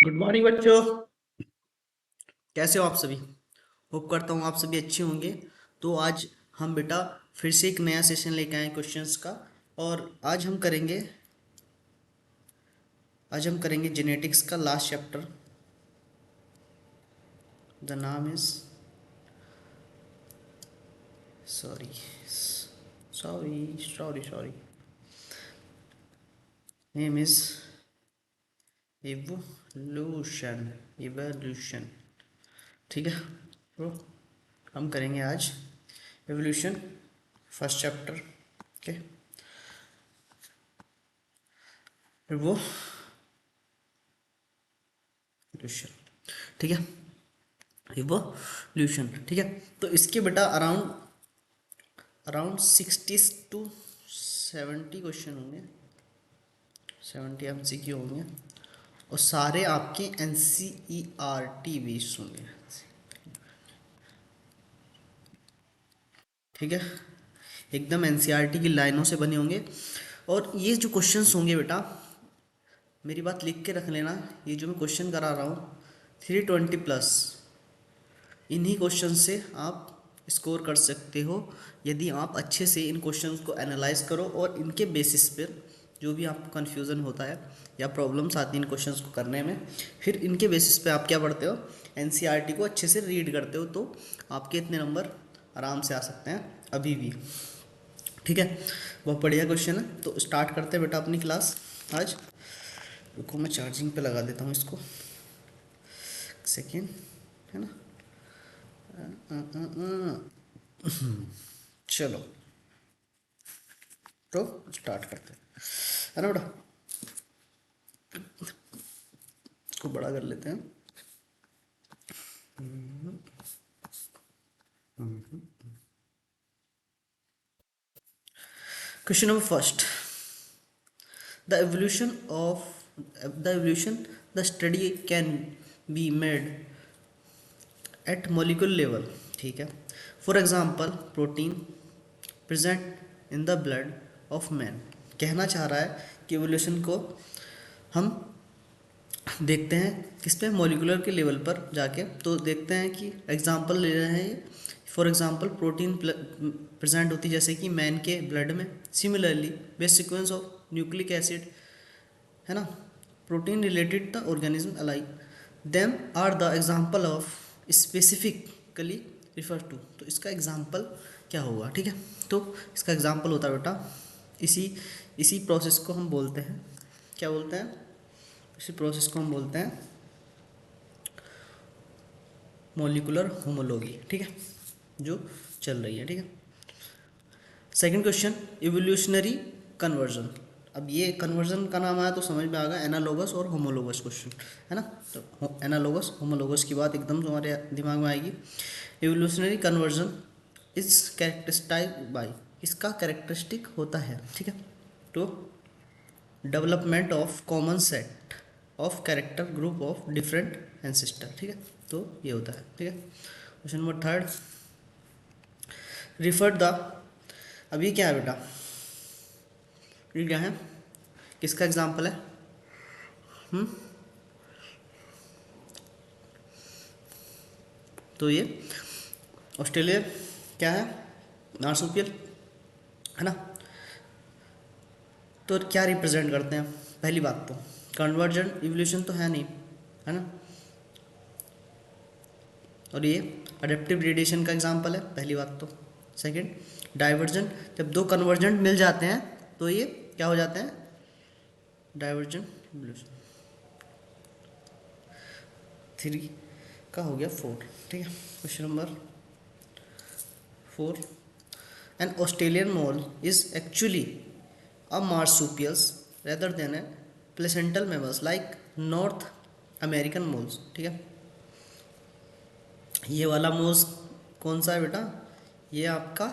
Good morning बच्चों। कैसे हो आप सभी? होप करता हूँ आप सभी अच्छे होंगे। तो आज हम बेटा फिर से एक नया सेशन लेके आए क्वेश्चंस का। और आज हम करेंगे जेनेटिक्स का लास्ट चैप्टर। द नाम is sorry sorry sorry sorry name is evolution. Evolution, ठीक है। तो हम करेंगे आज evolution first chapter. Okay, evolution, ठीक है। इवोल्यूशन, ठीक है। तो इसके बेटा अराउंड अराउंड 60 टू 70 क्वेश्चन होंगे, 70 MCQ होंगे। और सारे आपके NCERT बेस्ड होंगे, ठीक है। एकदम NCERT की लाइनों से बने होंगे। और ये जो क्वेश्चंस होंगे बेटा, मेरी बात लिख के रख लेना। ये जो मैं क्वेश्चन करा रहा हूँ 320+, इन्हीं क्वेश्चन से आप स्कोर कर सकते हो यदि आप अच्छे से इन क्वेश्चंस को एनालाइज करो और इनके बेसिस पर जो भी आपको कन्फ्यूज़न होता है या प्रॉब्लम्स आती हैं इन क्वेश्चंस को करने में, फिर इनके बेसिस पे आप क्या पढ़ते हो, NCERT को अच्छे से रीड करते हो, तो आपके इतने नंबर आराम से आ सकते हैं अभी भी, ठीक है। बहुत बढ़िया क्वेश्चन है। तो स्टार्ट करते हैं बेटा अपनी क्लास आज। रुको मैं चार्जिंग पे लगा देता हूँ इसको, सेकेंड, है ना। चलो, तो स्टार्ट करते हैं, है ना बेटा। इसको बड़ा कर लेते हैं। Question number first, the evolution of the evolution the study can be made at molecular level, ठीक है। For example protein present in the blood of man. कहना चाह रहा है कि एवोल्यूशन को हम देखते हैं किस पे, मॉलिकुलर के लेवल पर जाके। तो देखते हैं कि एग्जांपल ले रहे हैं, फॉर एग्जांपल प्रोटीन प्रेजेंट होती जैसे कि मैन के ब्लड में। Similarly base sequence of nucleic acid, है ना, protein related the organism alike them are the example of specifically refer to. तो इसका एग्जांपल क्या होगा, ठीक है। तो इसका एग्जांपल होता है बेटा, इसी इसी प्रोसेस को हम बोलते हैं, क्या बोलते हैं, इसी प्रोसेस को हम बोलते हैं मॉलिक्यूलर होमोलॉजी, ठीक है, जो चल रही है, ठीक है। Second question, evolutionary conversion. अब ये कन्वर्जन का नाम आया तो समझ में आ गया, एनालोगस और होमोलोगस क्वेश्चन, है ना। तो एनालोगस होमोलोगस की बात एकदम तुम्हारे दिमाग में आएगी। इवोल्यूशनरी कन्वर्जन इज कैरेक्टरिस्टाइज बाय, इसका कैरेक्टरिस्टिक होता है, ठीक है, तो development of common set of character group of different ancestor, ठीक है। तो ये होता है, ठीक है। Question number third, refer the, अब ये क्या है बेटा, ये क्या है, किसका एग्जाम्पल है, तो ये ऑस्ट्रेलिया क्या है, मार्सुपियल, है ना। तो क्या रिप्रेजेंट करते हैं, पहली बात तो कन्वर्जेंट इवोल्यूशन तो है नहीं, है ना। और ये अडेप्टिव रेडिएशन का एग्जाम्पल है, पहली बात तो। सेकंड, डाइवर्जेंट, जब दो कन्वर्जेंट मिल जाते हैं तो ये क्या हो जाते हैं, डाइवर्जेंट इवोल्यूशन। थ्री का हो गया फोर, ठीक है। Question number four, an Australian mole is actually a marsupials rather than a placental mammals like north American moles, ठीक है। ये वाला मोल्स कौन सा है बेटा, ये आपका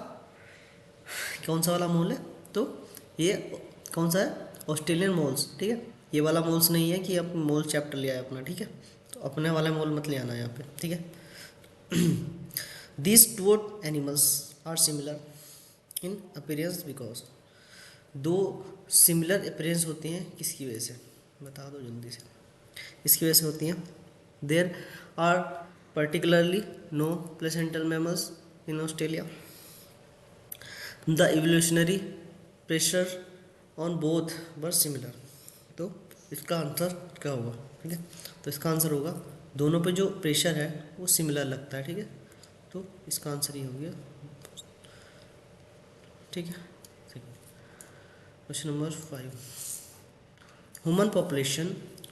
कौन सा वाला मोल है, तो ये कौन सा है, ऑस्ट्रेलियन मोल्स, ठीक है। ये वाला मोल्स नहीं है कि आप मोल चैप्टर ले आए अपना, ठीक है। तो अपने वाले मोल मत ले आना यहाँ पे, ठीक है। These two animals are similar in appearance because, दो सिमिलर अपीयरेंस होते हैं किसकी वजह से, बता दो जल्दी से, इसकी वजह से होती हैं। There are particularly no placental mammals in Australia. The evolutionary pressure on both were similar. तो इसका आंसर क्या होगा? ठीक है, तो इसका आंसर होगा दोनों पे जो प्रेशर है वो सिमिलर लगता है। ठीक है, तो इसका आंसर ये हो गया। ठीक है, question number 5, human population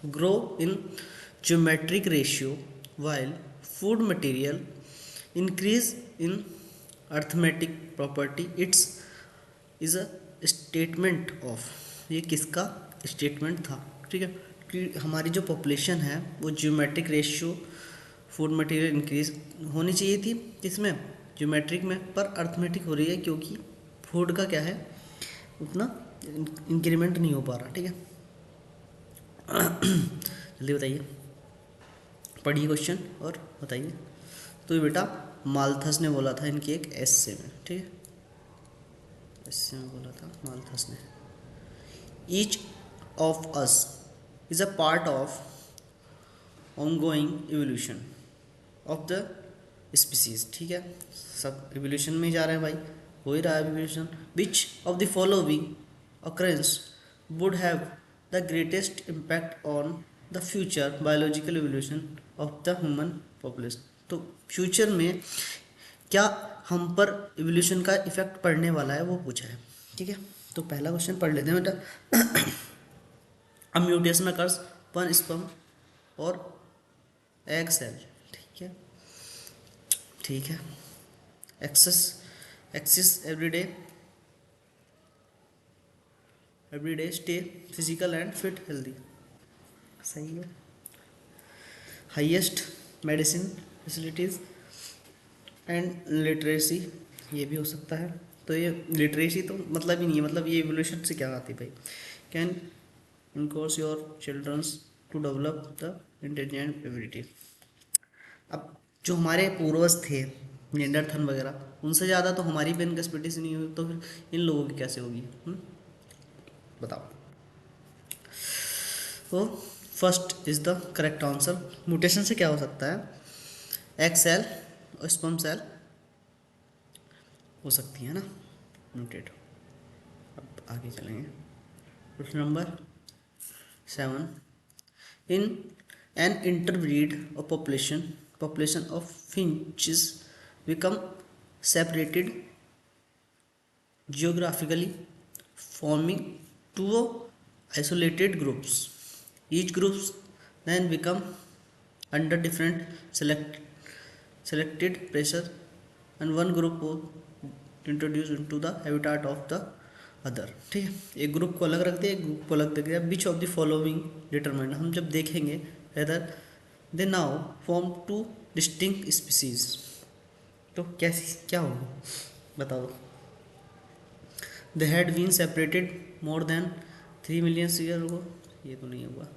grow in geometric ratio while food material increase in arithmetic property. It's is a statement of, ये किसका स्टेटमेंट था? ठीक है, कि हमारी जो पॉपुलेशन है वो geometric ratio food material increase होनी चाहिए थी, किसमें? ज्योमेट्रिक में, पर अर्थमेटिक हो रही है क्योंकि फूड का क्या है, उतना इंक्रीमेंट नहीं हो पा रहा। ठीक है, जल्दी बताइए, पढ़िए क्वेश्चन और बताइए। तो ये बेटा माल्थस ने बोला था इनकी एक एस्से में। ठीक है, एस्से में बोला था माल्थस ने, each of us is a part of ongoing evolution of the species. ठीक है, सब एवोल्यूशन में ही जा रहे हैं भाई, हो ही रहा है evolution. Which of the following occurrence would have the greatest impact on the future biological evolution of the human population। तो फ्यूचर में क्या हम पर एवोल्यूशन का इफेक्ट पड़ने वाला है वो पूछा है। ठीक है, तो पहला क्वेश्चन पढ़ लेते हैं बेटा। A mutation occurs one sperm और एग सेल। ठीक है, ठीक है, access axis everyday stay physical and fit healthy. सही है। Highest medicine facilities and literacy, ये भी हो सकता है। तो ये लिटरेसी तो मतलब ही नहीं है, मतलब ये एवोल्यूशन से क्या आती भाई? Can encourage your childrens to develop the intelligent ability. अब जो हमारे पूर्वज थे निएंडरथल वगैरह, उनसे ज़्यादा तो हमारी भी इनकस्पिटिस नहीं हुई, तो फिर इन लोगों की कैसे होगी? बताओ। तो first is the correct answer. Mutation से क्या हो सकता है? एग सेल और स्पर्म सेल हो सकती है ना म्यूटेट। अब आगे चलेंगे, question number 7, in an interbreed of population of finches become separated geographically, forming two isolated groups. Each groups then become under different selected pressure, and one group was introduced into the habitat of the other. ठीक है, एक group को अलग रख दिया, एक group को अलग रख दिया। Which of the following determine, हम जब देखेंगे whether they now form two distinct species, तो कैसी क्या होगा बताओ? They had been separated more than 3 million year ago, ये तो नहीं होगा।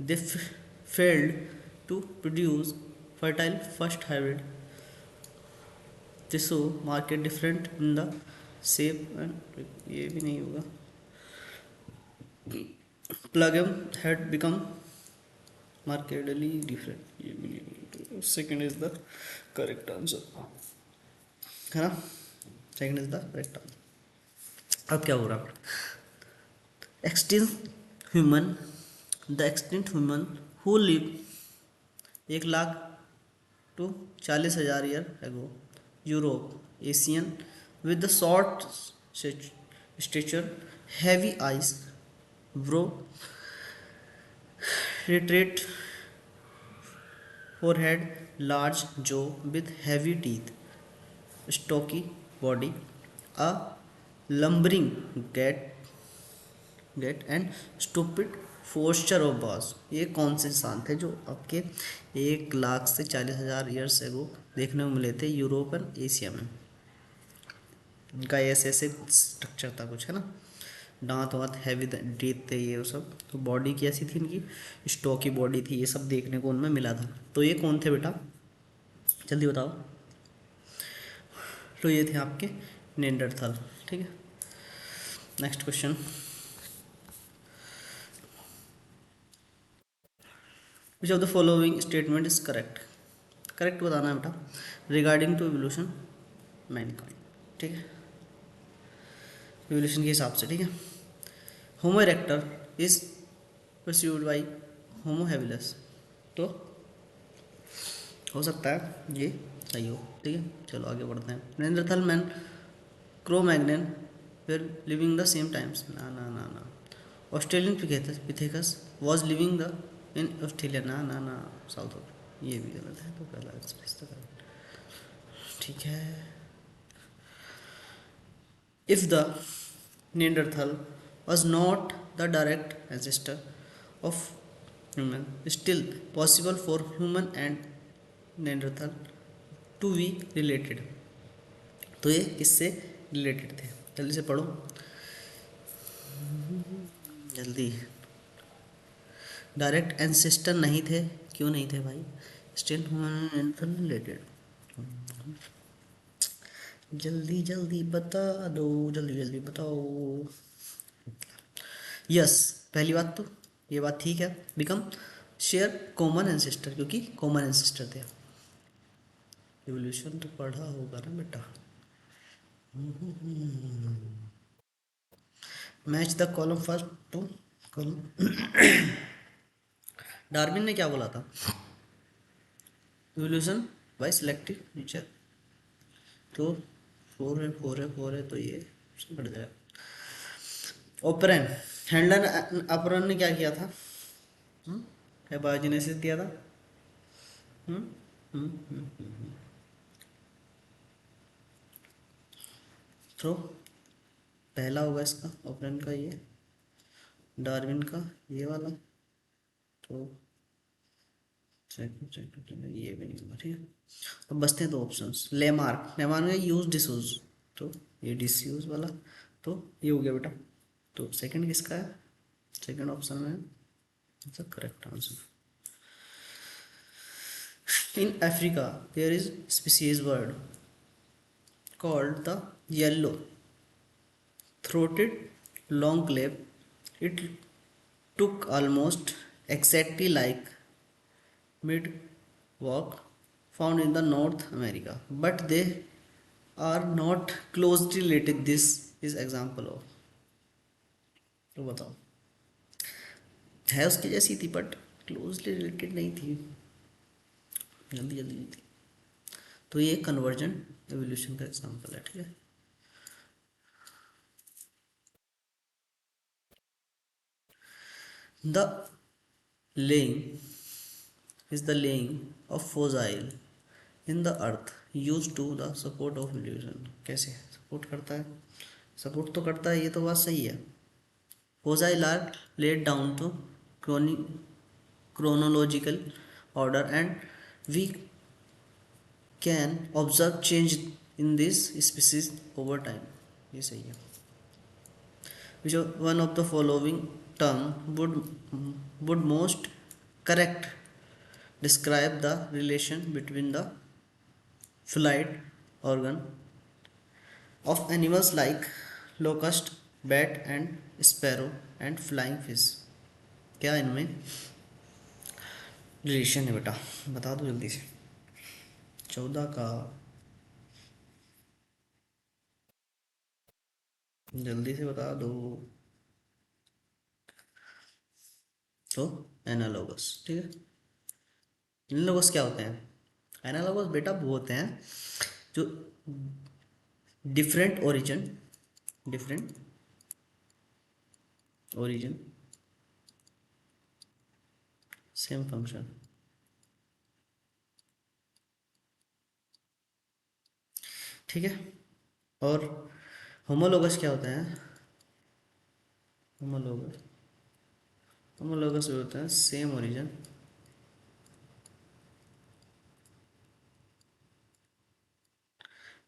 They failed to produce fertile first hybrid, this market different in the shape and, ये भी नहीं होगा। प्लगम हैड बिकम मार्केटली डिफरेंट, ये भी नहीं। Second is the correct answer, है ना? Second is the correct answer. अब क्या हो रहा है? Extinct human, the extinct human who live 1 lakh to 40,000 year ago, Europe Asian with the short stature, heavy eyes, brow, retracted forehead, large jaw with heavy teeth, stocky body, a lumbering gait and stupid posture of boss। ये कौन से इंसान थे जो आपके 1 लाख से 40,000 years ago देखने को मिले थे यूरोप एंड एशिया में? इनका ऐसे ऐसे स्ट्रक्चर था कुछ, है ना? दांत वांत हैवी टीथ थे ये सब, तो बॉडी कैसी थी इनकी? स्टॉकी बॉडी थी, ये सब देखने को उनमें मिला था। तो ये कौन थे बेटा, जल्दी बताओ? तो ये थे आपके निएंडरथल। ठीक है, next question, which of the following statement is correct, correct बताना है बेटा रिगार्डिंग टू एवोल्यूशन मैनकाइंड, ठीक है, एवोल्यूशन के हिसाब से, ठीक है। Homo erectus is pursued by Homo habilis, तो हो सकता है ये सही हो, ठीक है। चलो आगे बढ़ते हैं। नेanderthal man Cro-Magnon were living the same times, ना ना ना ना। Australopithecus was living the in Australia, ना ना ना, साउथ ऑफ, ये भी गलत है, तो पहला तो गलत, ठीक है। If the Neanderthal was not the direct ancestor of human, still possible for human and Neanderthal to be related, तो ये किससे रिलेटेड थे, जल्दी से पढ़ो जल्दी। डायरेक्ट एंसेस्टर नहीं थे, क्यों नहीं थे भाई, स्टिल ह्यूमन एंड रिलेटेड, जल्दी जल्दी बता दो, जल्दी जल्दी बताओ। यस, पहली बात तो ये बात ठीक है, बिकम शेयर कॉमन एंसेस्टर, क्योंकि कॉमन एंसेस्टर थे। एवोल्यूशन तो पढ़ा होगा ना बेटा। Match the column first two column. Darwin ने क्या बोला था, एवोल्यूशन बाय सिलेक्टिव नेचर, तो फोर है फोर है फोर है, तो ये बढ़ जाएगा। ओपरन हैंडलन अपरन ने क्या किया था, क्या बायोजेनेसिस दिया था, हम्म हम्म हम्म, तो पहला होगा इसका ओपरन का ये, डार्विन का ये वाला, तो सेकंड ये भी नहीं होगा, ठीक है। अब बचते हैं दो ऑप्शंस, लेमार्क, लेमार्क ने यूज डिसयूज, तो ये डिसयूज वाला, तो ये हो गया बेटा, तो सेकंड किसका है, सेकंड ऑप्शन में है correct answer. In Africa there is species bird called the yellow throated longclave. It took almost exactly like mid walk found in the North America, but they are not closely related. This is example of, तो बताओ, है उसकी जैसी थी but closely related नहीं थी, जल्दी जल्दी नहीं थी, तो ये कन्वर्जन एवोल्यूशन का एग्जांपल है, ठीक है। The laying is the laying of fossil in the earth used to the support of evolution, कैसे सपोर्ट करता है, सपोर्ट तो करता है, ये तो बात सही है। fossil are laid down to chronological order and we can observe change in this species over time, ये सही है। which one of the following term would most correct describe the relation between the flight organ of animals like locust, bat and sparrow and flying fish, क्या इनमें relation है बेटा, बता दो जल्दी से, 14 का, जल्दी से बता दो, तो एनालोगस, ठीक है। एनालोगस क्या होते हैं, एनालोगस बेटा वो होते हैं जो different origin, different origin same function, ठीक है। और होमोलोगस क्या होता है, होमोलोगस, होमोलोगस होता है same origin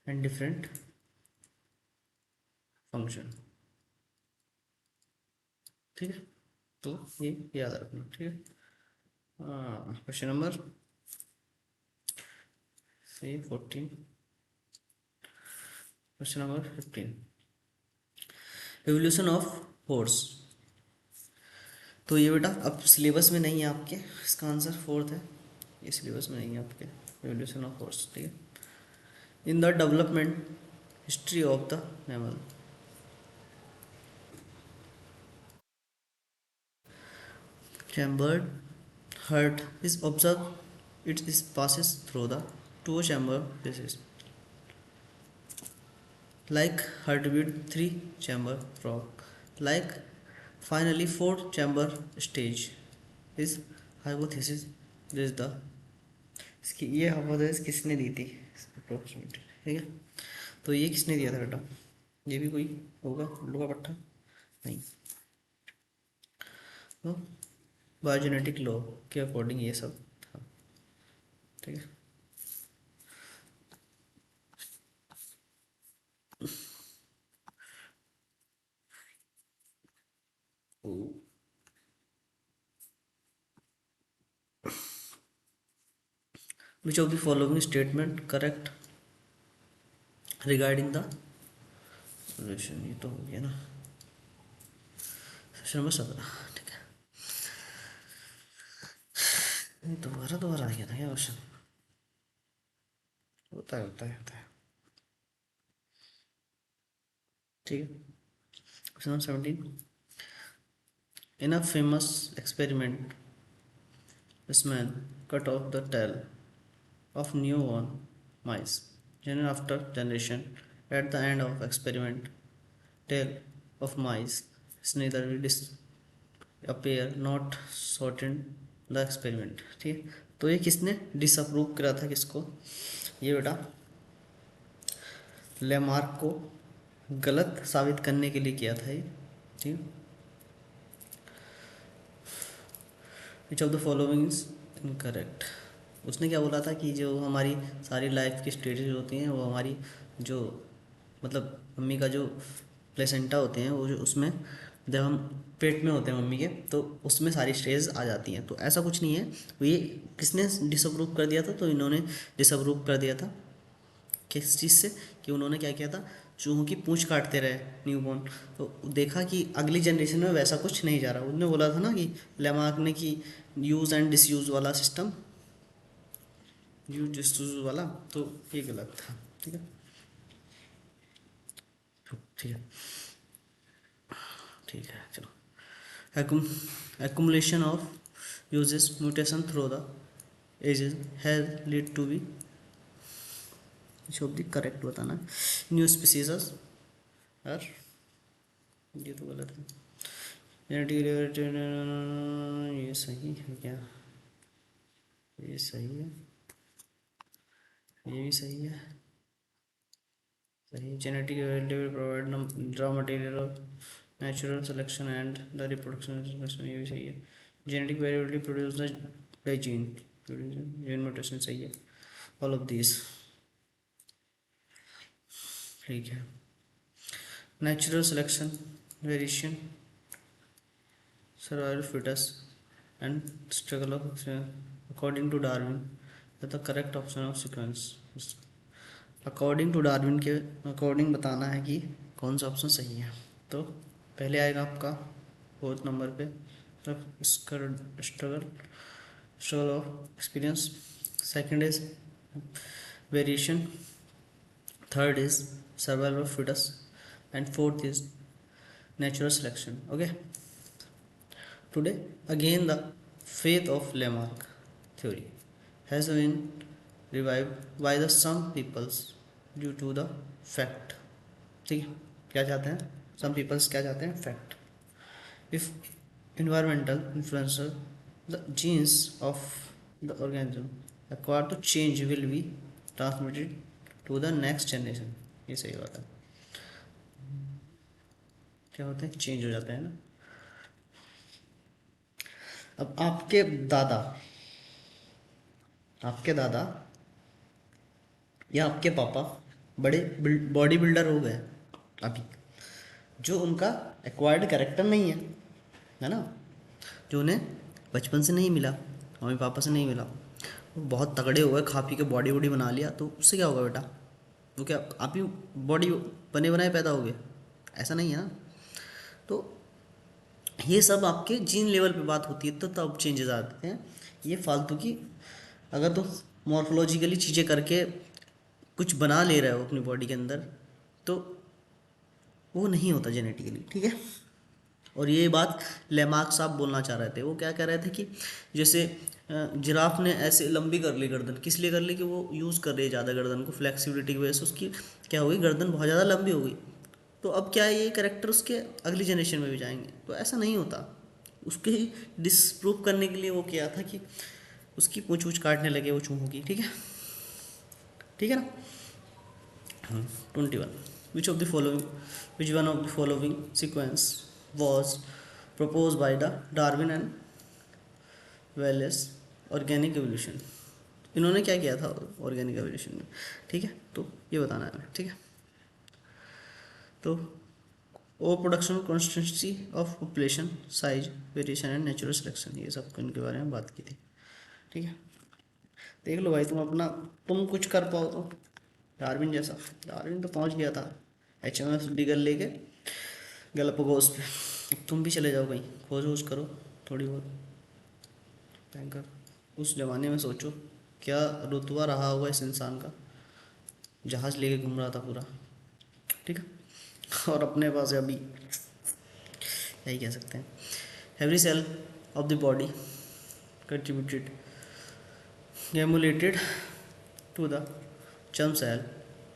and different function, ठीक है, तो ये याद रखना, ठीक है। Question number C 14, question number 15, evolution of horse, तो ये बेटा अब सिलेबस में नहीं है आपके, इसका आंसर फोर्थ है, ये सिलेबस में नहीं है आपके, एवोल्यूशन ऑफ फोर्स, ठीक है। In the development history of the mammal, chambered heart is observed, it is passes through the two chamber phases like heartbeat, three chamber frog, like finally four chamber stage is hypothesis, this is the इसकी ये hypothesis किसने दी थी approximately, ठीक है। तो ये किसने दिया था बेटा, ये भी कोई होगा उल्लू का पट्टा, नहीं। तो बायोजेनेटिक लॉ के अकॉर्डिंग ये सब था, ठीक है। Which of the following statement correct regarding the solution, ये तो हो गया ना, क्वेश्चन नंबर 17, ठीक है। ये दोबारा दोबारा आ गया था क्या क्वेश्चन, होता है, ठीक है। Question number 17, in a famous experiment this man cut off the tail of newborn mice generation after generation. At the end of experiment, tail of mice is neither disappear not shorten the experiment, ठीक है। तो ये किसने disapprove करा था किसको, ये बेटा लेमार्क को गलत साबित करने के लिए किया था ये, ठीक है। विच of the following is incorrect, उसने क्या बोला था कि जो हमारी सारी लाइफ की स्टेजेस होती हैं वो हमारी जो मतलब मम्मी का जो प्लेसेंटा होते हैं वो जो उसमें जब हम पेट में होते हैं मम्मी के तो उसमें सारी स्टेज आ जाती हैं, तो ऐसा कुछ नहीं है। तो ये किसने डिसअप्रूव कर दिया था, तो इन्होंने डिसअप्रूव कर दिया था किस चीज़ से, कि उन्होंने क्या किया था, चूहों की पूंछ काटते रहे न्यूबॉर्न, तो देखा कि अगली जनरेशन में वैसा कुछ नहीं जा रहा। उन्होंने बोला था ना कि लेमार्क ने कि यूज़ एंड डिसयूज़ वाला सिस्टम, यूज डिसयूज़ वाला, तो ये गलत था, ठीक है, ठीक है, ठीक है। चलो, accumulation of uses mutation through the ages has lead to be शब्द करेक्ट बताना, न्यू स्पीसीज और ये तो गलत है, जेनेटिक ये सही है क्या, ये सही है, ये भी सही है, सही। Genetic provide raw material of natural selection and the reproduction, ये भी सही है। Genetic variability produce by gene, gene mutation सही है, ऑल ऑफ दिस, ठीक है। Natural selection, variation, survival fittest and struggle of according to Darwin the correct option of sequence. According to Darwin के according बताना है कि कौन सा ऑप्शन सही है। तो पहले आएगा आपका 4th नंबर पे struggle struggle of experience, second is variation, third is survival of fittest and fourth is natural selection, okay। Today again the faith of Lamarck theory has been revived by the some peoples due to the fact, ठीक है, क्या चाहते हैं some peoples, क्या चाहते हैं fact, if environmental influences the genes of the organism acquired to change will be transmitted to the next generation, ये सही बात है, क्या होता है चेंज हो जाता है ना। अब आपके दादा या आपके पापा बड़े बॉडी बिल्डर हो गए अभी, जो उनका एक्वायर्ड कैरेक्टर नहीं है ना, जो उन्हें बचपन से नहीं मिला, मम्मी पापा से नहीं मिला, वो बहुत तगड़े हो गए, खा पी के बॉडी वॉडी बना लिया, तो उससे क्या होगा बेटा, वो क्या आप ही बॉडी बने बनाए पैदा हो गए, ऐसा नहीं है ना। तो ये सब आपके जीन लेवल पे बात होती है तो तब चेंजेस आते हैं। ये फालतू की, अगर तुम मॉर्फोलॉजिकली चीज़ें करके कुछ बना ले रहे हो अपनी बॉडी के अंदर, तो वो नहीं होता जेनेटिकली, ठीक है। और ये बात लेमार्क साहब बोलना चाह रहे थे। वो क्या कह रहे थे कि जैसे जिराफ ने ऐसे लंबी कर ली गर्दन, किस लिए कर ली, कि वो यूज़ कर रही है ज़्यादा गर्दन को, फ्लेक्सिबिलिटी की वजह से उसकी क्या हो गई, गर्दन बहुत ज़्यादा लंबी हो गई। तो अब क्या है, ये करेक्टर उसके अगली जनरेशन में भी जाएंगे। तो ऐसा नहीं होता। उसके ही डिसप्रूव करने के लिए वो किया था कि उसकी पूंछ वूछ काटने लगे वो चूहों की, ठीक है। ठीक है ना। 21, which of the following, which one of the following sequence was proposed by the Darwin and Wallace organic evolution? इन्होंने क्या किया था ऑर्गेनिक एवोल्यूशन में, ठीक है। तो ये बताना है हमें, ठीक है। तो over production, constituency of population, size, variation and natural selection, ये सब इनके बारे में बात की थी, ठीक है। देख लो भाई, तुम अपना, तुम कुछ कर पाओ तो। डार्विन जैसा, डार्विन तो पहुंच गया था HMS बीगल लेके गैलापागोस पे। अब तुम भी चले जाओ कहीं, खोज वोज करो थोड़ी बहुत, टैंकर। उस जमाने में सोचो क्या रुतबा रहा होगा इस इंसान का, जहाज लेके घूम रहा था पूरा, ठीक है। और अपने पास अभी यही कह सकते हैं, every cell of the body contributed emulated to the germ cell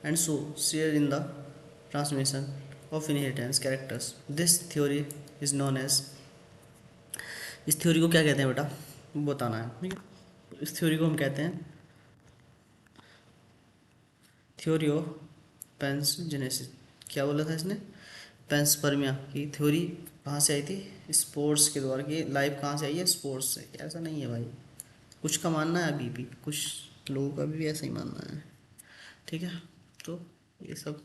and so share in the transmission of inheritance characters. This theory is known as, इस थ्योरी को क्या कहते हैं बेटा, बताना है, ठीक है। इस थ्योरी को हम कहते हैं थ्योरी ऑफ पैंसजेनेसिस। क्या बोला था इसने, पैंसपर्मिया की थ्योरी कहाँ से आई थी, स्पोर्ट्स के द्वारा। कि लाइफ कहाँ से आई है, स्पोर्ट्स से। ऐसा नहीं है भाई, कुछ का मानना है अभी भी, कुछ लोगों का भी ऐसा ही मानना है, ठीक है। तो ये सब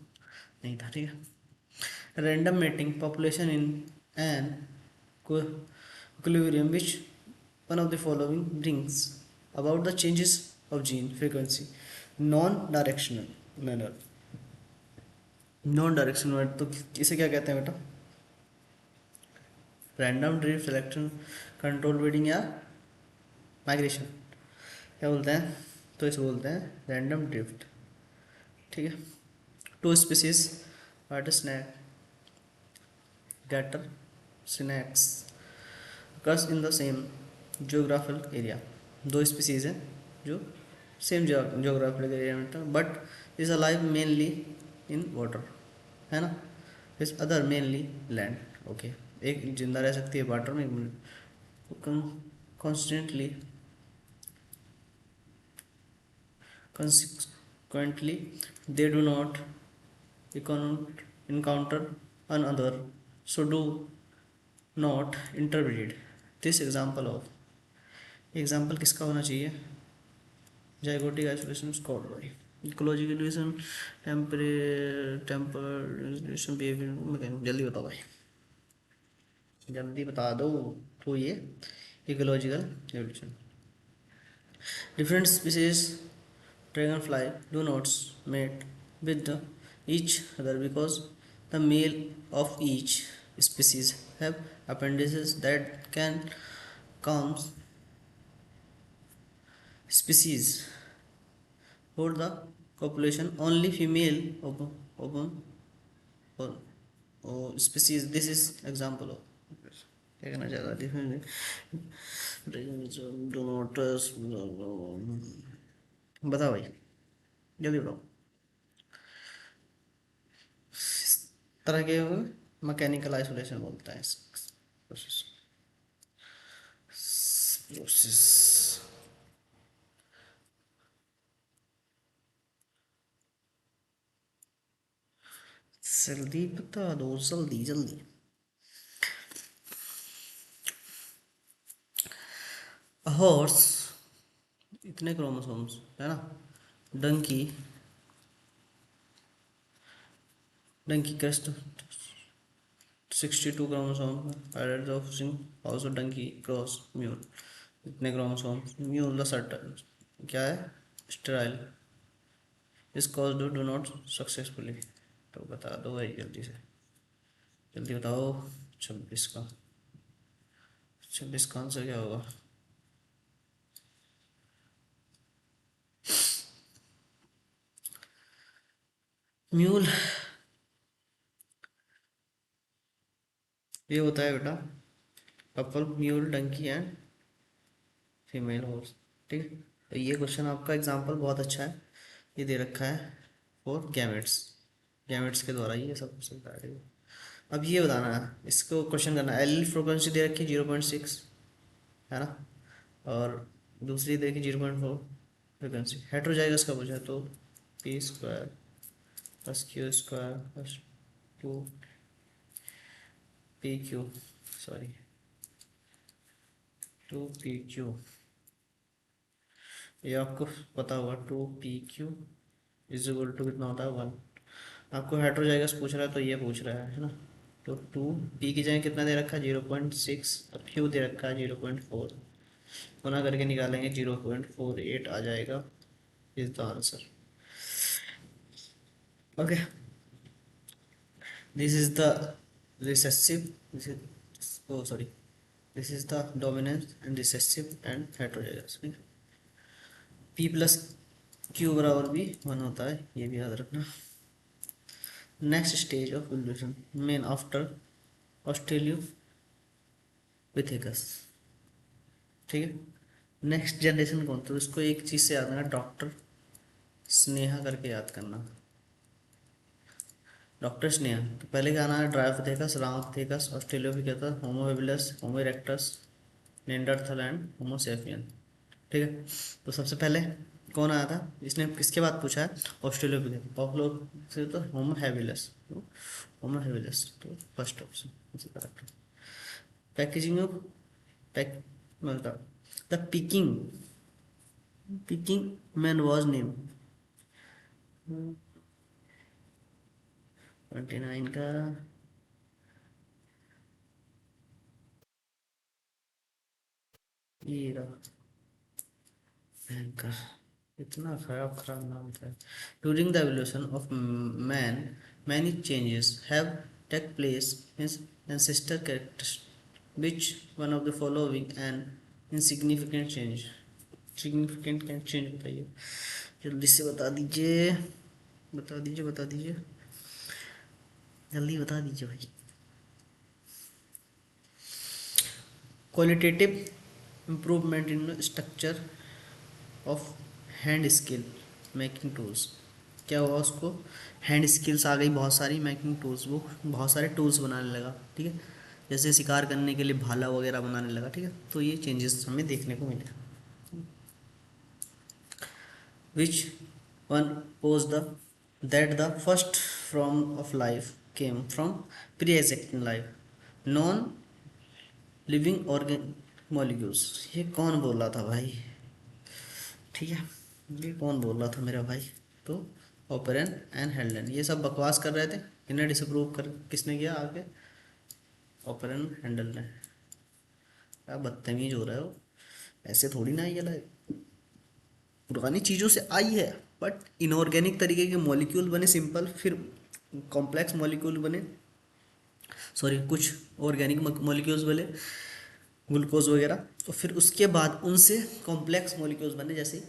नहीं था, ठीक है। Random mating population in an equilibrium which one of the following brings about the changes of gene frequency non directional manner। Non directional matter तो इसे क्या कहते हैं बेटा, random drift, selection, control breeding या माइग्रेशन, क्या बोलते हैं, तो इसे बोलते हैं रैंडम ड्रिफ्ट, ठीक है। Two species water snake garter snakes occurs in the same geographical area। दो स्पीसीज हैं जो सेम geographical एरिया में, but is alive mainly in water, है ना। इस अदर मेनली लैंड, ओके। एक जिंदा रह सकती है वाटर में, constantly consequently they do not encounter another, so do not interbreed। this example of, example किसका होना चाहिए, जाइगोटिक आइसोलेशन स्कॉट भाई, इकोलॉजिकल रिलेशन, टेम्परेचर बिहेवियर, जल्दी बताओ भाई, जल्दी बता दो। तो ये ecological evolution. Different species dragonfly do not mate with each other because the male of each species have appendages that can calm species for the copulation only female of or, or species। this is example of, क्या कहना चाह रहा है, different do not बताओ भाई, जल्दी बताओ। तरह के मैकेनिकल आइसोलेशन बोलते हैं इस प्रोसेस, प्रोसेस। जल्दी बता दो, जल्दी जल्दी। हॉर्स इतने क्रोमोसोम्स है ना, donkey, donkey crust 62 chromosome, parents of sing also donkey cross mule, इतने क्रोमोसोम, म्यूल द सर्टन क्या है, स्टेराइल, इस कॉज डू नॉट सक्सेसफुली। तो बता दो भाई जल्दी से, जल्दी बताओ 26 का। चलो इसका आंसर क्या होगा? म्यूल, ये होता है बेटा couple, mule, donkey and female horse. ठीक है, तो ये क्वेश्चन आपका एग्जाम्पल बहुत अच्छा है, ये दे रखा है फॉर गैमेट्स, गैमेट्स के द्वारा ये सब चलता है। अब ये बताना है, इसको क्वेश्चन करना है, एल फ्रिक्वेंसी दे रखी है 0.6, है ना, और दूसरी दे रखी 0.4 फ्रिक्वेंसी, हेट्रोजाइगस का पूछा है तो P square plus Q square plus 2 P Q, sorry 2 P Q, ये आपको पता होगा 2 P Q is equal to कितना होता है 1। आपको हेट्रोजाइगस पूछ रहा है तो ये पूछ रहा है ना, तो 2 पी की जगह कितना दे रखा है 0.6, और क्यू दे रखा है 0.4, गुना करके निकालेंगे 0.48 आ जाएगा, is the answer. Okay, this is the recessive, this is, oh sorry, this is the dominant and recessive and heterozygous। p plus q बराबर भी 1 होता है, ये भी याद रखना। Next stage of evolution man after Australopithecus. ठीक है, नेक्स्ट जनरेशन कौन, तो इसको एक चीज़ से याद करना, डॉक्टर स्नेहा करके याद करना, डॉक्टर स्नेहा। तो पहले क्या आना है, Dryopithecus, Ramapithecus, Australopithecus, Homo habilis, Homo erectus, Neanderthal and Homo sapien. ठीक है, तो सबसे पहले कौन आया था, इसने किसके बाद पूछा है, ऑस्ट्रेलियोपिथेकस, पॉपुलर से तो होमो हैबिलस, तो होमो हैबिलस तो first option is correct. Packaging of pack, मतलब the picking man was name 29 का, ये रहा भयंकर, इतना खराब खराब नाम था। During the evolution of man many changes have take place in ancestor characters, which one of the following an insignificant change, significant can change बताइए, जल्दी से बता दीजिए, बता दीजिए, बता दीजिए, जल्दी बता दीजिए भाई। Qualitative improvement in structure of hand skill making tools, क्या हुआ उसको, हैंड स्किल्स आ गई बहुत सारी, मेकिंग टूल्स, वो बहुत सारे टूल्स बनाने लगा। ठीक है, जैसे शिकार करने के लिए भाला वगैरह बनाने लगा। ठीक है, तो ये चेंजेस हमें देखने को मिले। Which one pose the that the first form of life came from pre existing life non living organ molecules, ये कौन बोल रहा था भाई? ठीक है, ये कौन बोल रहा था मेरा भाई, तो ओपरन एंड हेल्डन, ये सब बकवास कर रहे थे, इन्हें डिसअप्रूव कर किसने किया आगे, ओपरन हैंडल ने। क्या बदतमीज हो रहे हो, ऐसे थोड़ी ना ये लाइफ पुरानी चीज़ों से आई है, बट इनऑर्गेनिक तरीके के मॉलिक्यूल बने सिंपल, फिर कॉम्प्लेक्स मॉलिक्यूल बने, सॉरी कुछ ऑर्गेनिक मॉलिक्यूल्स बने, ग्लूकोज वगैरह, तो फिर उसके बाद उनसे कॉम्प्लेक्स मॉलिक्यूल्स बने, जैसे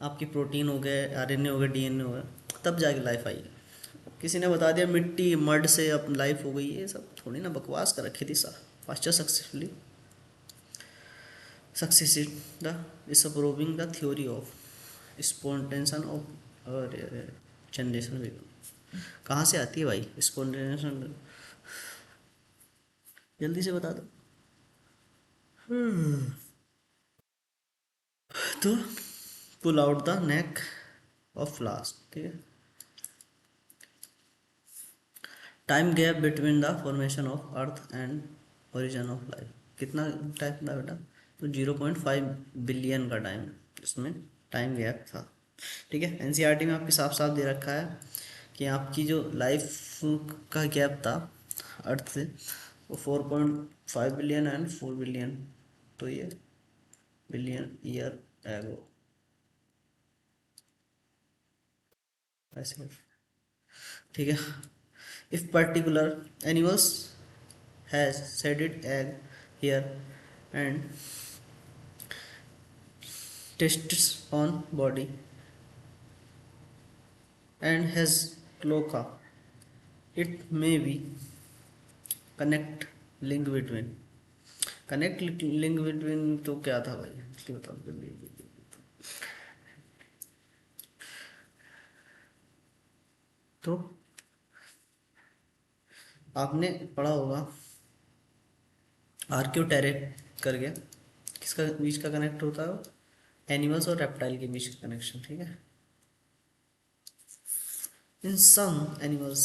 आपकी प्रोटीन हो गए, आरएनए हो गए, डीएनए हो गए, तब जाके लाइफ आई। किसी ने बता दिया मिट्टी मड से अब लाइफ हो गई, ये सब थोड़ी ना बकवास कर रखी थी सा Pasteur successfully succeeded the disapproving the theory of spontaneous of और जनरेशन भी कहाँ से आती है भाई स्पॉन्टेशन, जल्दी से बता दो। तो pull out the neck of flask. ठीक है, time gap between the formation of earth and origin of life कितना टाइम था बेटा, तो 0.5 बिलियन का टाइम इसमें टाइम गैप था। ठीक है, एनसीईआरटी में आपके साफ साफ दे रखा है कि आपकी जो लाइफ का गैप था अर्थ से वो 4.5 बिलियन एंड 4 बिलियन, तो ये बिलियन ईयर एगो ऐसे। ठीक है, if particular animals has shaded egg here and tests on body and has cloaca. It may be connect link between connect link between तो क्या था भाई, इसलिए बताओ जल्दी। तो आपने पढ़ा होगा आर्क्योटेरे करके, किसका बीच का कनेक्ट होता है, एनिमल्स और रेप्टाइल के बीच का कनेक्शन, ठीक है। In some animals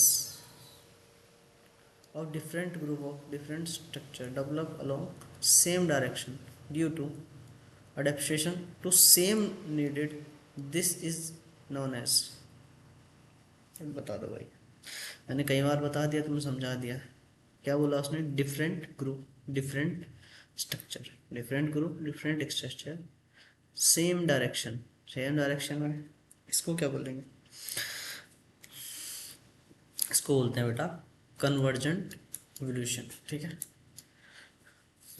of different group of different structure develop along same direction due to adaptation to same needed, this is known as, बता दो भाई, मैंने कई बार बता दिया, तुमने समझा दिया। क्या बोला उसने, different group different structure, different group different structure same direction, same direction में इसको क्या बोलेंगे, इसको बोलते हैं बेटा कन्वर्जेंट इवोल्यूशन, ठीक है।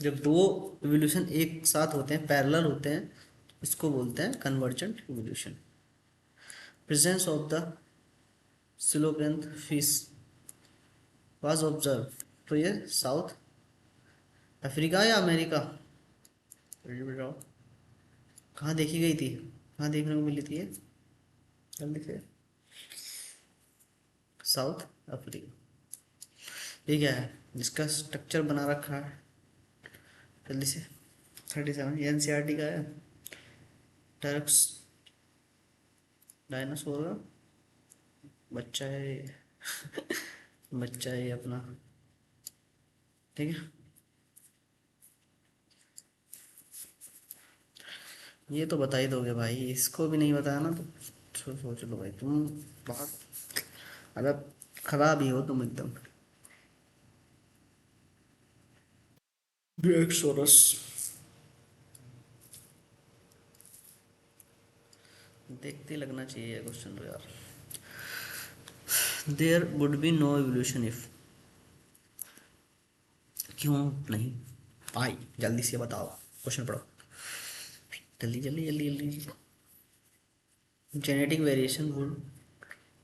जब दो इवोल्यूशन एक साथ होते हैं, पैरेलल होते हैं, इसको बोलते हैं convergent evolution. Presence of the coelacanth fish was observe, तो ये साउथ अफ्रीका या अमेरिका, कहाँ देखी गई थी, कहाँ देखने को मिली थी ये, जल्दी से, साउथ अफ्रीका। ये क्या है, जिसका स्ट्रक्चर बना रखा है, जल्दी से 37, ये एनसीईआरटी का है। टर्क्स डायनासोर का बच्चा है ये। बच्चा है ये अपना, ठीक है। ये तो बता ही दोगे भाई, इसको भी नहीं बताया ना तो सोच लो भाई, तुम बहुत मतलब खराब ही हो तुम एकदम। ब्रैकियोसॉरस, देखते ही लगना चाहिए क्वेश्चन तो यार। There would be no evolution if, क्यों नहीं भाई, जल्दी से बताओ, क्वेश्चन पढ़ो, जल्दी जल्दी जल्दी जल्दी। Genetic variation would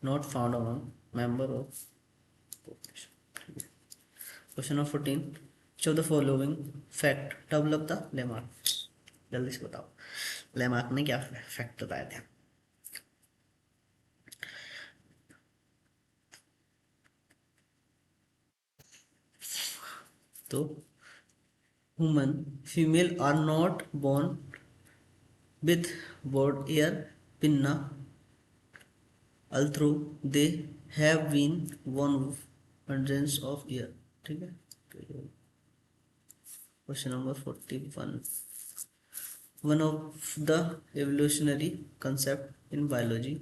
not found among member of population. Question number 14, show the following fact develop the Lamarck, जल्दी से बताओ लेमार्क ने क्या फैक्ट बताए थे। तो human female are not born with broad ear pinna, although they have been born with hundreds of year, ठीक है। Question number 41, one of the evolutionary concept in biology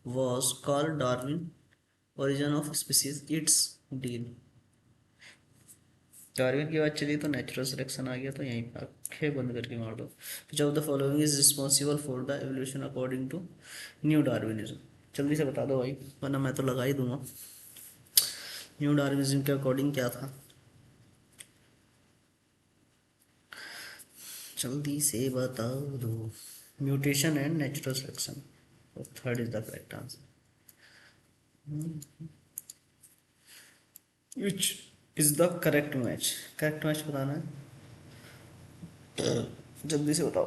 was called Darwin origin of species, its deal। Darwin की बात चली तो natural selection आ गया, तो यहीं पर आंखें बंद करके मार दो। Which of the following is responsible for the evolution according to new Darwinism, जल्दी से बता दो भाई, वरना मैं तो लगा ही दूंगा। न्यू डार्विनिज्म के अकॉर्डिंग क्या था, जल्दी से बता दो। Mutation and natural selection, third is the correct answer. Which is the correct match, correct match बताना है, जल्दी से बताओ।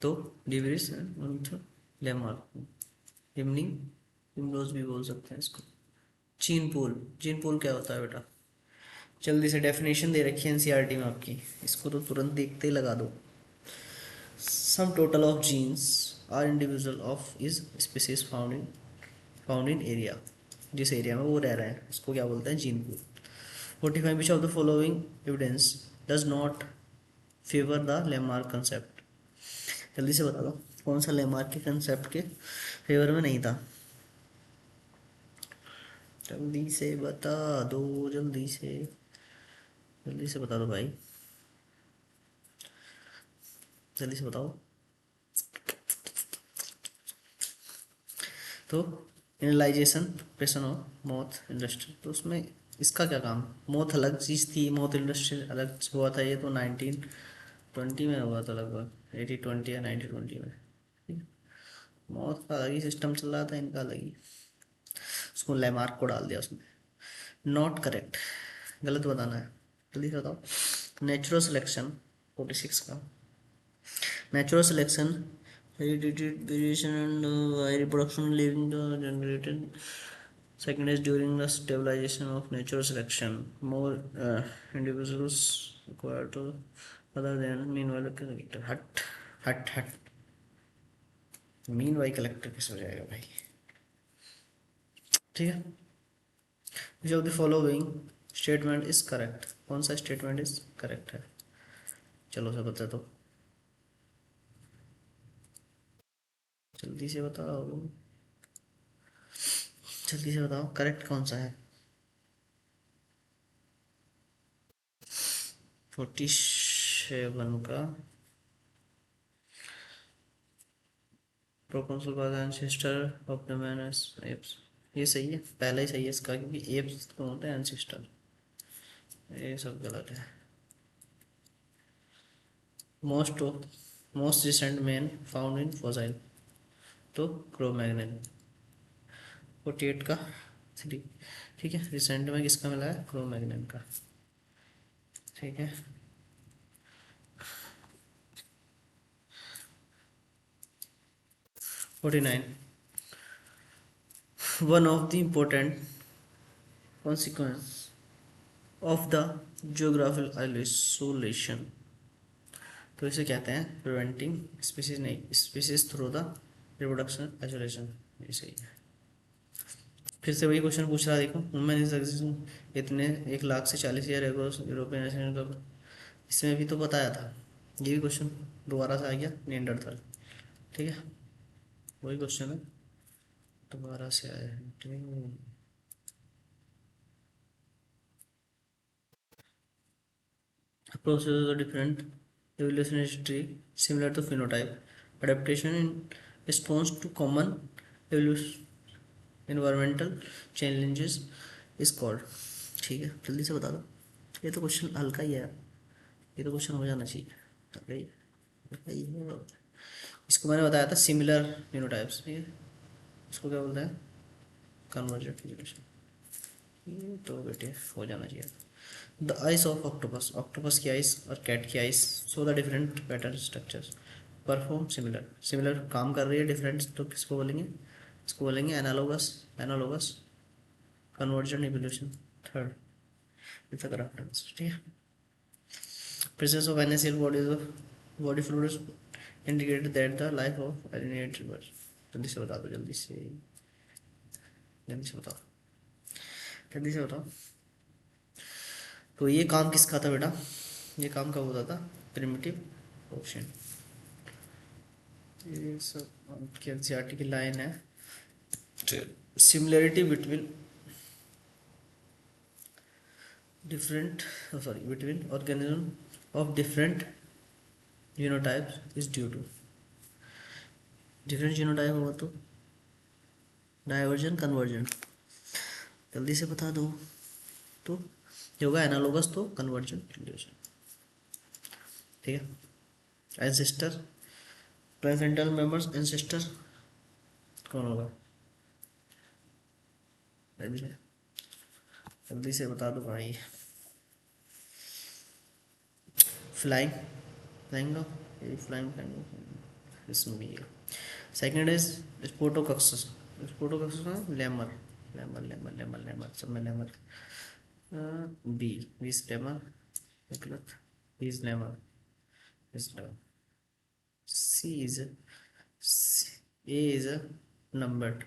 तो डिवरिस लेमार्क, इवनिंग विंडोज भी बोल सकते हैं इसको। जीन पूल, जीन पूल क्या होता है बेटा, जल्दी से डेफिनेशन दे रखी है एनसीईआरटी में आपकी, इसको तो तुरंत देखते ही लगा दो। Sum total of genes are individual of is species found in area, जिस एरिया में वो रह रहे हैं उसको क्या बोलते हैं, gene pool. 45, which of the following evidence does not favour the Lamarck concept, जल्दी से बता दो कौन सा लेमार्क के कंसेप्ट के फेवर में नहीं था, जल्दी से बता दो, जल्दी से बता दो भाई, जल्दी से बताओ। तो analysation preparation of moth industry, तो उसमें इसका क्या काम, मोथ अलग चीज़ थी, मोथ इंडस्ट्री अलग हुआ था, ये तो 1920 में हुआ था लगभग, 80-20 या 1920 में, ठीक है। मोथ का अलग ही सिस्टम चल रहा था, इनका अलग ही, उसको लैमार्क को डाल दिया उसमें। नॉट करेक्ट, गलत बताना है, जल्दी से बताओ। नेचुरल सिलेक्शन 46 का, natural selection, hereditary variation and reproduction leaving the generated. Second is during the stabilization of natural selection, more individuals required to other than meanwhile collector. हट हट हट, meanwhile collector किस हो जाएगा भाई, ठीक है। Which of the following statement is correct, कौन सा statement is correct है, चलो से बता दो, जल्दी से बताओ, जल्दी से बताओ करेक्ट कौन सा है। 47 का प्रोकॉन्सल का ancestor of the man apps, ये सही है, पहला ही सही है इसका, क्योंकि एप्स तो होता है एंसेस्टर, ये सब गलत है। Most most recent man found in fossil, तो क्रोमैग्नेन। 48 का 3, ठीक है, रिसेंट में किसका मिला है, क्रोमैग्नेन का, ठीक है। 49, one of the important consequence of the geographical isolation, तो इसे कहते हैं प्रिवेंटिंग स्पीसीज, नहीं species through the reproduction isolation, ये सही है। फिर से वही क्वेश्चन पूछ रहा है, देखो वुमेन इज इतने 1,40,000 यूरोपियन नेशन का, इसमें भी तो बताया था, ये भी क्वेश्चन दोबारा से आ गया, निएंडरथल, ठीक है, वही क्वेश्चन है, दोबारा से आया है। Processes are different. Evolutionary tree similar to phenotype. Adaptation in response to common evolution environmental challenges is called, ठीक है, जल्दी से बता दो, ये तो क्वेश्चन हल्का ही है, ये तो क्वेश्चन हो जाना चाहिए, हल्का ही हल्का ही है। इसको मैंने बताया था सिमिलर फिनोटाइप्स, ठीक है, इसको क्या बोलते हैं, कन्वर्जेंट इवोल्यूशन, ये तो बेटे हो जाना चाहिए। The eyes of octopus, octopus की आइज और कैट की eyes so the different pattern structures perform similar, similar काम कर रही है, डिफरेंट तो किसको बोलेंगे, इसको बोलेंगे analogous, analogous convergent evolution. Third it's a correct answer, ठीक है। Presence of NaCl bodies of body fluids indicate that the life of alienated reverse, जल्दी से बता दो, जल्दी से, जल्दी से बताओ, जल्दी से बताओ। तो ये काम किसका था बेटा, ये काम कब होता था, प्रिमिटिव ऑप्शन, ये सब आपकी एनसीईआरटी की लाइन है। Similarity between different, sorry between organism of different genotypes is due to, different genotype होगा तो डाइवर्जन कन्वर्जन, जल्दी से बता दो, तो ये होगा एनालोगस तो कन्वर्जन रिलेशन, ठीक है। एंसेस्टर प्लेसेंटल मेंबर्स, एंसेस्टर कौन होगा, जल्दी से बता दो भाई। फ्लाइंग, फ्लाइंग का, ये फ्लाइंग फ्लाइंग इसमें भी है। सेकेंड इज स्पोटोकॉक्सस, स्पोटोकॉक्सस में lemur, lemur lemur lemur lemur सब में लेमर, बी बीस लेमर, गलत, बीस लेमर, बीस lemur. C is A is numbered,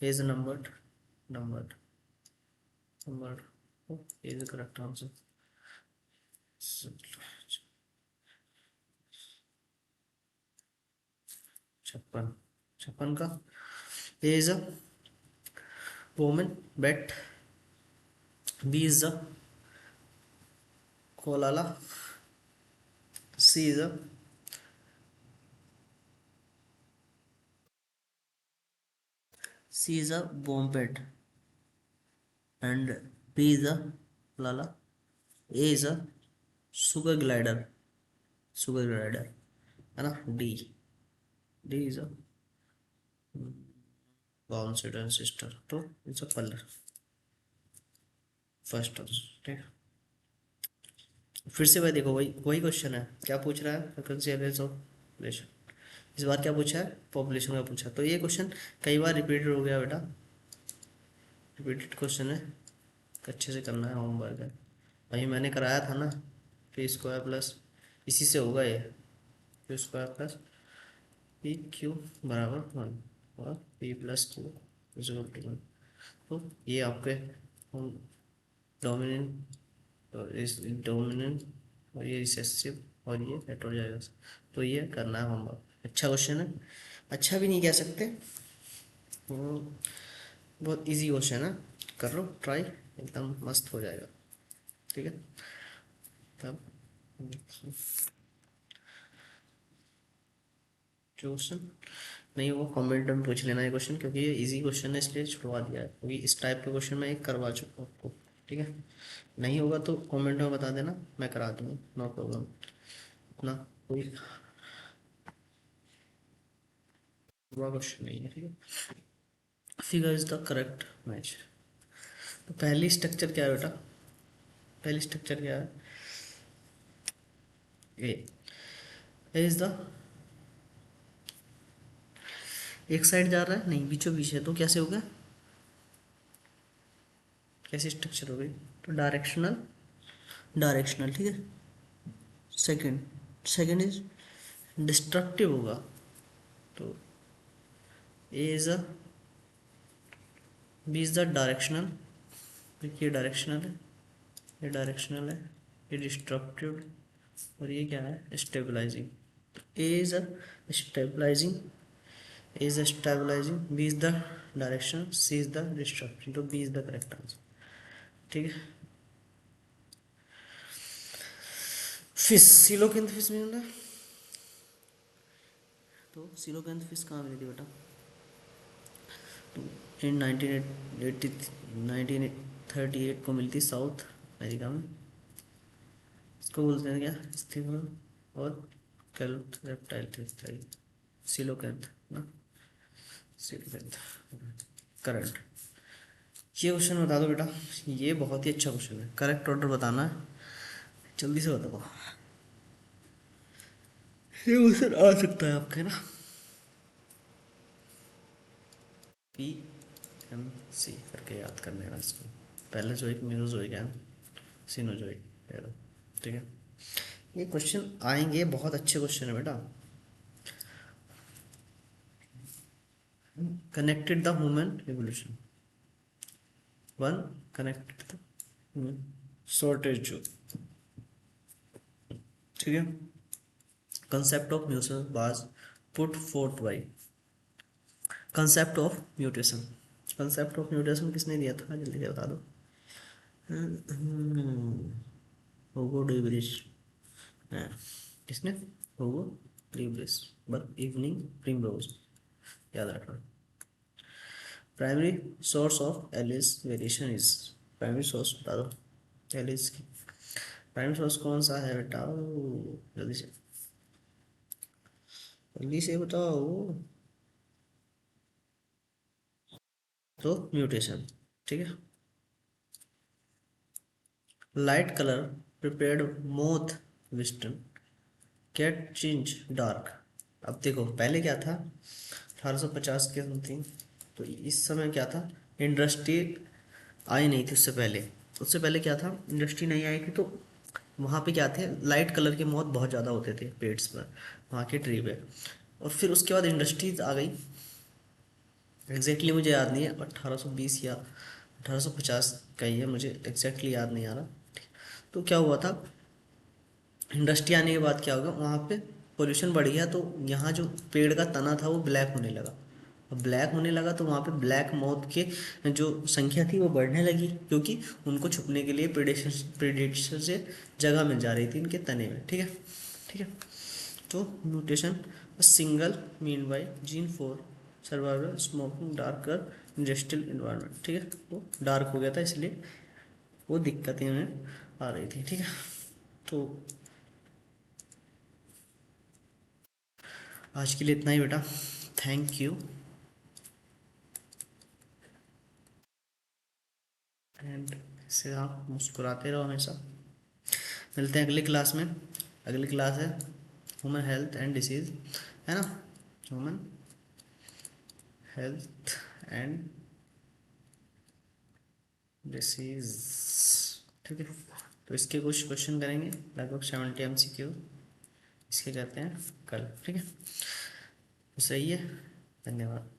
A is numbered, numbered numbered, A is correct answer. 56, 56 का A is a wombat, B is a koala, C is a C is a Bombed and B is a Lala. A is a Sugar Glider, Sugar Glider है ना. D is a Bounce and Sister. तो it's a color first. ठीक है. फिर से भाई देखो, वही वही क्वेश्चन है. क्या पूछ रहा है? Frequency average of population. इस बार क्या पूछा है? पॉपुलेशन का पूछा. तो ये क्वेश्चन कई बार रिपीटेड हो गया बेटा, रिपीटेड क्वेश्चन है. अच्छे से करना है, होमवर्क है. वही मैंने कराया था ना, पी स्क्वायर प्लस, इसी से होगा ये, P square plus P Q बराबर 1 और P plus Q equal to 1. तो ये आपके डोमिनेंट और इस डोमिनेंट और ये रिसेसिव और ये हेटेरोजाइगस. तो ये करना है होमवर्क. अच्छा क्वेश्चन है, अच्छा भी नहीं कह सकते, बहुत इजी क्वेश्चन है. कर लो ट्राई, एकदम मस्त हो जाएगा. ठीक है. तब क्वेश्चन नहीं वो कमेंट में पूछ लेना ये क्वेश्चन, क्योंकि ये इजी क्वेश्चन है इसलिए छुड़वा दिया है, क्योंकि इस टाइप के क्वेश्चन मैं एक करवा चुका हूँ आपको. ठीक है. नहीं होगा तो कमेंट में बता देना, मैं करा दूँगा, नो प्रॉब्लम. इतना कोई हुआ क्वेश्चन नहीं है. ठीक है. Figure is the correct match. तो पहली स्ट्रक्चर क्या है बेटा? पहली स्ट्रक्चर क्या है? ए इज द, एक साइड जा रहा है, नहीं बीचों बीच है, तो कैसे होगा? कैसी स्ट्रक्चर हो गई? तो डायरेक्शनल, डायरेक्शनल. ठीक है. सेकंड, सेकंड इज डिस्ट्रक्टिव होगा. तो A is a, B is the directional. देखिए डायरेक्शनल है, ये डायरेक्शनल है, ये डिस्ट्रक्टिव और ये क्या है? Stabilising. A is a stabilising, A is a stabilising, B is the direction, C is the disruptive. तो B is the correct answer. ठीक है. फिश, सिलोकेंथ फिश मिलता है. तो सिलोकेंथ फिश कहाँ मिली थी बेटा? इन 1938 को मिलती साउथ अमेरिका में. इसको बोलते हैं क्या? स्थिवर और कैल्प रेप्टाइल थे. सिलोकेंथ ना, सिलोकेंथ. करंट. ये क्वेश्चन बता दो बेटा, ये बहुत ही अच्छा क्वेश्चन है. करेक्ट ऑर्डर बताना है, जल्दी से बताओ. ये क्वेश्चन आ सकता है आपके ना. पी एम सी करके याद करने का इसको. पहले जो एक मीरोजोइक है, सिनोजोइक. ठीक है. ये क्वेश्चन आएंगे, बहुत अच्छे क्वेश्चन है बेटा. Connected the human evolution. One connected the shortage जो. ठीक है. Concept of mutation was put forth by. Concept of mutation, concept of mutation किसने दिया था? जल्दी से बता दो. Hugo Devries. किसने? Hugo Devries. But evening primrose याद रखना. Primary source of alleles variation is, primary source बता दो एलिस की. प्राइमरी सोर्स कौन सा है बेटा? जल्दी से, जल्दी से बताओ. तो म्यूटेशन. ठीक है. लाइट कलर प्रिपेयर्ड मोथ विस्टन कैट चेंज डार्क. अब देखो पहले क्या था, 1850 के समथिंग. तो इस समय क्या था? इंडस्ट्री आई नहीं थी उससे पहले. उससे पहले क्या था? इंडस्ट्री नहीं आई थी, तो वहाँ पे क्या थे? लाइट कलर के मौत बहुत ज़्यादा होते थे पेड्स पर, वहाँ के ट्री पे. और फिर उसके बाद इंडस्ट्रीज आ गई. एग्जैक्टली मुझे याद नहीं है, 1820 या 1850 का ही है, मुझे एग्जैक्टली याद नहीं आ रहा. तो क्या हुआ था, इंडस्ट्री आने के बाद क्या होगा, वहाँ पे पोल्यूशन बढ़ गया, तो यहाँ जो पेड़ का तना था वो ब्लैक होने लगा. अब ब्लैक होने लगा तो वहाँ पे ब्लैक मौत के जो संख्या थी वो बढ़ने लगी, क्योंकि उनको छुपने के लिए प्रेडेटर से जगह मिल जा रही थी इनके तने में. ठीक है. ठीक है. तो mutation single mean by gene for survival smoking darker industrial environment, ठीक है, वो डार्क हो गया था इसलिए वो दिक्कतें उन्हें आ रही थी, ठीक है। तो आज के लिए इतना ही बेटा, थैंक यू एंड इससे आप मुस्कुराते रहो हमेशा। मिलते हैं अगली क्लास में। अगली क्लास है ह्यूमन हेल्थ एंड डिसीज़, है ना, ह्यूमन हेल्थ एंड डिसीज़, ठीक है। तो इसके कुछ क्वेश्चन करेंगे, लगभग 70 MCQ इसके करते हैं कल, ठीक है। तो सही है, धन्यवाद।